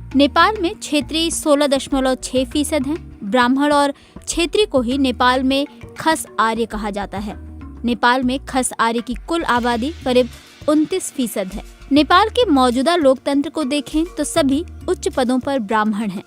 नेपाल में क्षेत्रीय 16.6% हैं। ब्राह्मण और क्षेत्रीय को ही नेपाल में खस आर्य कहा जाता है। नेपाल में खस आर्य की कुल आबादी करीब 29% है। नेपाल के मौजूदा लोकतंत्र को देखें तो सभी उच्च पदों पर ब्राह्मण हैं।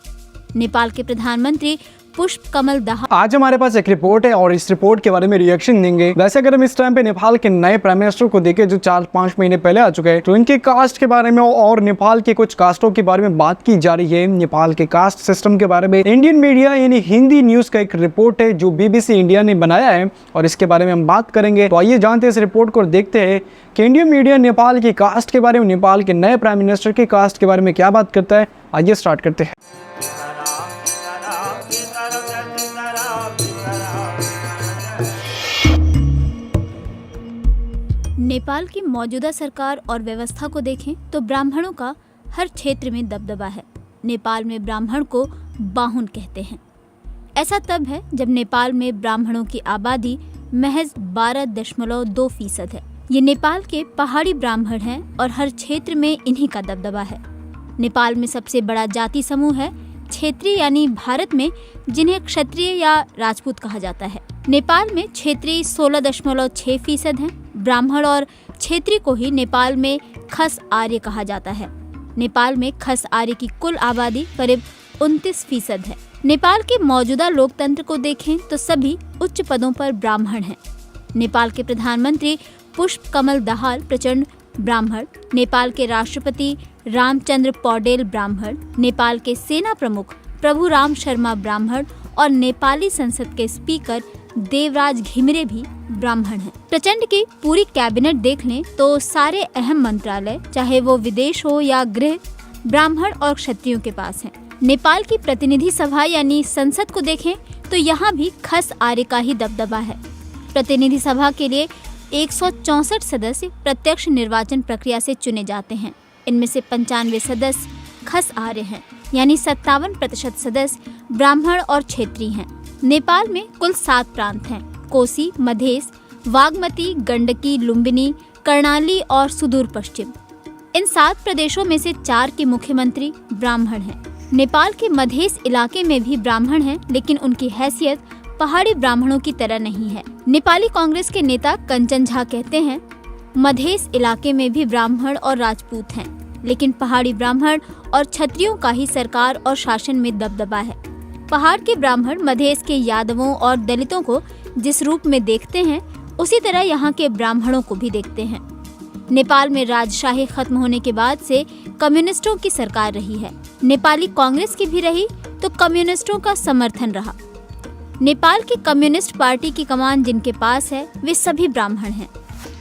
नेपाल के प्रधानमंत्री पुष्प कमल दाहाल। आज हमारे पास एक रिपोर्ट है और इस रिपोर्ट के बारे में रिएक्शन देंगे। वैसे अगर हम इस टाइम पे नेपाल के नए प्राइम मिनिस्टर को देखें जो 4-5 महीने पहले आ चुके हैं, तो इनके कास्ट के बारे में और नेपाल के कुछ कास्टों के बारे में बात की जा रही है। नेपाल के कास्ट सिस्टम के बारे में इंडियन मीडिया यानी हिंदी न्यूज का एक रिपोर्ट है जो BBC इंडिया ने बनाया है और इसके बारे में हम बात करेंगे। तो आइए जानते हैं इस रिपोर्ट को और देखते हैं कि इंडियन मीडिया नेपाल की कास्ट के बारे में, नेपाल के नए प्राइम मिनिस्टर की कास्ट के बारे में क्या बात करता है। आइए स्टार्ट करते हैं। नेपाल की मौजूदा सरकार और व्यवस्था को देखें तो ब्राह्मणों का हर क्षेत्र में दबदबा है। नेपाल में ब्राह्मण को बाहुन कहते हैं। ऐसा तब है जब नेपाल में ब्राह्मणों की आबादी महज 12.2% है। ये नेपाल के पहाड़ी ब्राह्मण हैं और हर क्षेत्र में इन्हीं का दबदबा है। नेपाल में सबसे बड़ा जाति समूह है क्षेत्रीय, यानी भारत में जिन्हें क्षत्रिय या राजपूत कहा जाता है। नेपाल में क्षेत्रीय 16.6% हैं। ब्राह्मण और क्षेत्रीय को ही नेपाल में खस आर्य कहा जाता है। नेपाल में खस आर्य की कुल आबादी करीब 29% है। नेपाल के मौजूदा लोकतंत्र को देखें तो सभी उच्च पदों पर ब्राह्मण हैं। नेपाल के प्रधानमंत्री पुष्प कमल दाहाल प्रचंड ब्राह्मण, नेपाल के राष्ट्रपति रामचंद्र पौडेल ब्राह्मण, नेपाल के सेना प्रमुख प्रभुराम शर्मा ब्राह्मण और नेपाली संसद के स्पीकर देवराज घिमिरे भी ब्राह्मण हैं। प्रचंड की पूरी कैबिनेट देख लें तो सारे अहम मंत्रालय, चाहे वो विदेश हो या गृह, ब्राह्मण और क्षत्रियों के पास हैं। नेपाल की प्रतिनिधि सभा यानी संसद को देखें तो यहाँ भी खस आर्य का ही दबदबा है। प्रतिनिधि सभा के लिए 164 सदस्य प्रत्यक्ष निर्वाचन प्रक्रिया से चुने जाते हैं। इनमें से 95 सदस्य खस आर्य हैं, यानी 57% सदस्य ब्राह्मण और क्षेत्रीय हैं। नेपाल में कुल 7 प्रांत हैं: कोसी, मधेश, बागमती, गंडकी, लुम्बिनी, कर्णाली और सुदूर पश्चिम। इन 7 प्रदेशों में से 4 के मुख्यमंत्री ब्राह्मण हैं। नेपाल के मधेश इलाके में भी ब्राह्मण हैं, लेकिन उनकी हैसियत पहाड़ी ब्राह्मणों की तरह नहीं है। नेपाली कांग्रेस के नेता कंचन झा कहते हैं, मधेश इलाके में भी ब्राह्मण और राजपूत हैं, लेकिन पहाड़ी ब्राह्मण और क्षत्रियों का ही सरकार और शासन में दबदबा है। पहाड़ के ब्राह्मण मधेश के यादवों और दलितों को जिस रूप में देखते हैं, उसी तरह यहाँ के ब्राह्मणों को भी देखते हैं। नेपाल में राजशाही खत्म होने के बाद से कम्युनिस्टों की सरकार रही है। नेपाली कांग्रेस की भी रही तो कम्युनिस्टों का समर्थन रहा। नेपाल की कम्युनिस्ट पार्टी की कमान जिनके पास है वे सभी ब्राह्मण हैं।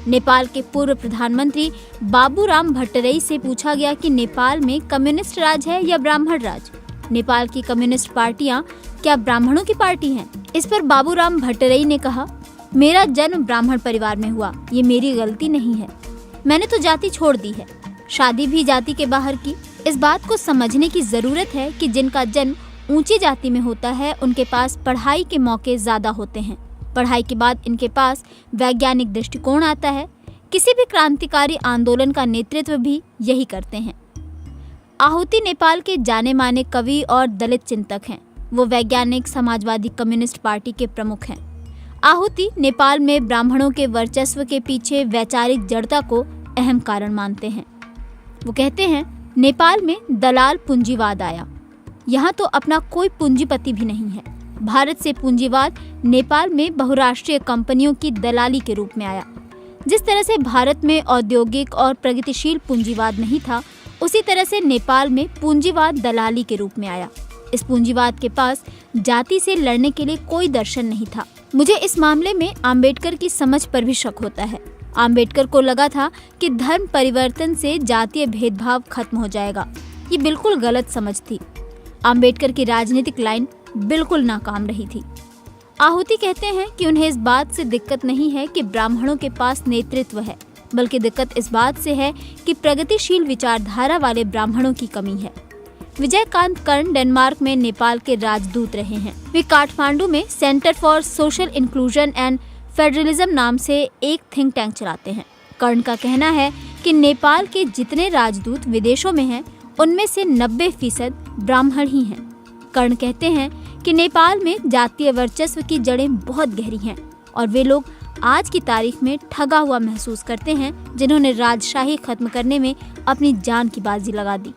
नेपाल के पूर्व प्रधानमंत्री बाबूराम भट्टराई से पूछा गया कि नेपाल में कम्युनिस्ट राज है या ब्राह्मण राज। नेपाल की कम्युनिस्ट पार्टियां क्या ब्राह्मणों की पार्टी हैं? इस पर बाबूराम भट्टराई ने कहा, मेरा जन्म ब्राह्मण परिवार में हुआ, ये मेरी गलती नहीं है। मैंने तो जाति छोड़ दी है, शादी भी जाति के बाहर की। इस बात को समझने की जरूरत है कि जिनका जन्म ऊंची जाति में होता है उनके पास पढ़ाई के मौके ज्यादा होते हैं। पढ़ाई के बाद इनके पास वैज्ञानिक दृष्टिकोण आता है। किसी भी क्रांतिकारी आंदोलन का नेतृत्व भी यही करते हैं। आहुति नेपाल के जाने माने कवि और दलित चिंतक हैं। वो वैज्ञानिक समाजवादी कम्युनिस्ट पार्टी के प्रमुख हैं। आहुति नेपाल में ब्राह्मणों के वर्चस्व के पीछे वैचारिक जड़ता को अहम कारण मानते हैं। वो कहते हैं, नेपाल में दलाल पूंजीवाद आया, यहाँ तो अपना कोई पूंजीपति भी नहीं है। भारत से पूंजीवाद नेपाल में बहुराष्ट्रीय कंपनियों की दलाली के रूप में आया। जिस तरह से भारत में औद्योगिक और प्रगतिशील पूंजीवाद नहीं था, उसी तरह से नेपाल में पूंजीवाद दलाली के रूप में आया। इस पूंजीवाद के पास जाति से लड़ने के लिए कोई दर्शन नहीं था। मुझे इस मामले में आम्बेडकर की समझ पर भी शक होता है। आम्बेडकर को लगा था कि धर्म परिवर्तन से जातीय भेदभाव खत्म हो जाएगा। ये बिल्कुल गलत समझ थी। आम्बेडकर की राजनीतिक लाइन बिल्कुल नाकाम रही थी। आहुति कहते हैं कि उन्हें इस बात से दिक्कत नहीं है कि ब्राह्मणों के पास नेतृत्व है, बल्कि दिक्कत इस बात से है कि प्रगतिशील विचारधारा वाले ब्राह्मणों की कमी है। विजयकांत कर्ण डेनमार्क में नेपाल के राजदूत रहे हैं। वे काठमांडू में centre for social inclusion and federalism नाम से एक थिंक टैंक चलाते हैं। कर्ण का कहना है कि नेपाल के जितने राजदूत विदेशों में हैं, उनमें से 90% ब्राह्मण ही हैं। कर्ण कहते हैं कि नेपाल में जातीय वर्चस्व की जड़ें बहुत गहरी हैं और वे लोग आज की तारीख में ठगा हुआ महसूस करते हैं, जिन्होंने राजशाही खत्म करने में अपनी जान की बाजी लगा दी।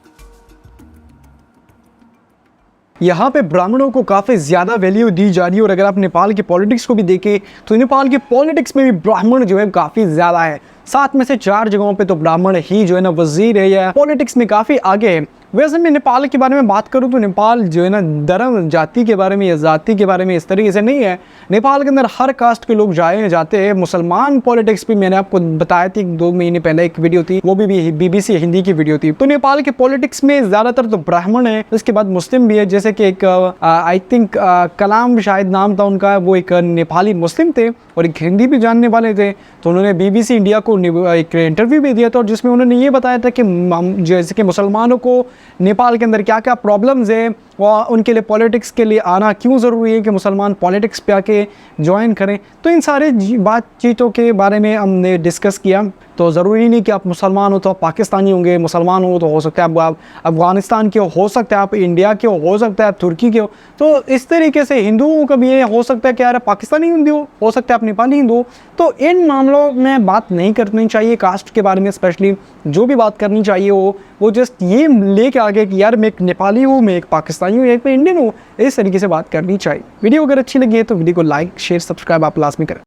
यहाँ पे ब्राह्मणों को काफ़ी ज़्यादा वैल्यू दी जा रही है और अगर आप नेपाल के पॉलिटिक्स को भी देखें तो नेपाल के पॉलिटिक्स में भी ब्राह्मण जो है काफ़ी ज़्यादा है। 7 में से 4 जगहों पे तो ब्राह्मण ही जो है ना वजीर है या पॉलिटिक्स में काफ़ी आगे है। वैसे मैं नेपाल के बारे में बात करूं तो नेपाल जो है ना धर्म जाति के बारे में या जाति के बारे में इस तरीके से नहीं है। नेपाल के अंदर हर कास्ट के लोग जाते हैं। मुसलमान पॉलिटिक्स भी मैंने आपको बताया थी 2 महीने पहले एक वीडियो थी, वो भी BBC हिंदी की वीडियो थी। तो नेपाल के पॉलिटिक्स में ज़्यादातर तो ब्राह्मण है, इसके बाद मुस्लिम भी है। जैसे कि एक आई थिंक कलाम शायद नाम था उनका, वो एक नेपाली मुस्लिम थे और एक हिंदी भी जानने वाले थे। तो उन्होंने BBC इंडिया को एक इंटरव्यू भी दिया था और जिसमें उन्होंने ये बताया था कि जैसे कि मुसलमानों को नेपाल के अंदर क्या क्या प्रॉब्लम्स है और उनके लिए पॉलिटिक्स के लिए आना क्यों ज़रूरी है कि मुसलमान पॉलिटिक्स पे आके ज्वाइन करें। तो इन सारे बातचीतों के बारे में हमने डिस्कस किया। तो ज़रूरी नहीं कि आप मुसलमान हो तो आप पाकिस्तानी होंगे, मुसलमान हो तो हो सकता है आप अफ़गानिस्तान के हो सकता है आप इंडिया के हो सकता है आप तुर्की के हो। तो इस तरीके से हिंदुओं का भी ये हो सकता है कि यार पाकिस्तानी हिंदू हो सकता है आप नेपाली हिंदू। तो इन मामलों में बात नहीं करनी चाहिए कास्ट के बारे में, स्पेशली जो भी बात करनी चाहिए वो जस्ट ये लेके आगे कि यार मैं एक नेपाली हूँ, मैं एक पाकिस्तानी हूँ, एक मैं इंडियन हूँ, इस तरीके से बात करनी चाहिए। वीडियो अगर अच्छी लगी है तो वीडियो को लाइक शेयर सब्सक्राइब आप लाजमी करें।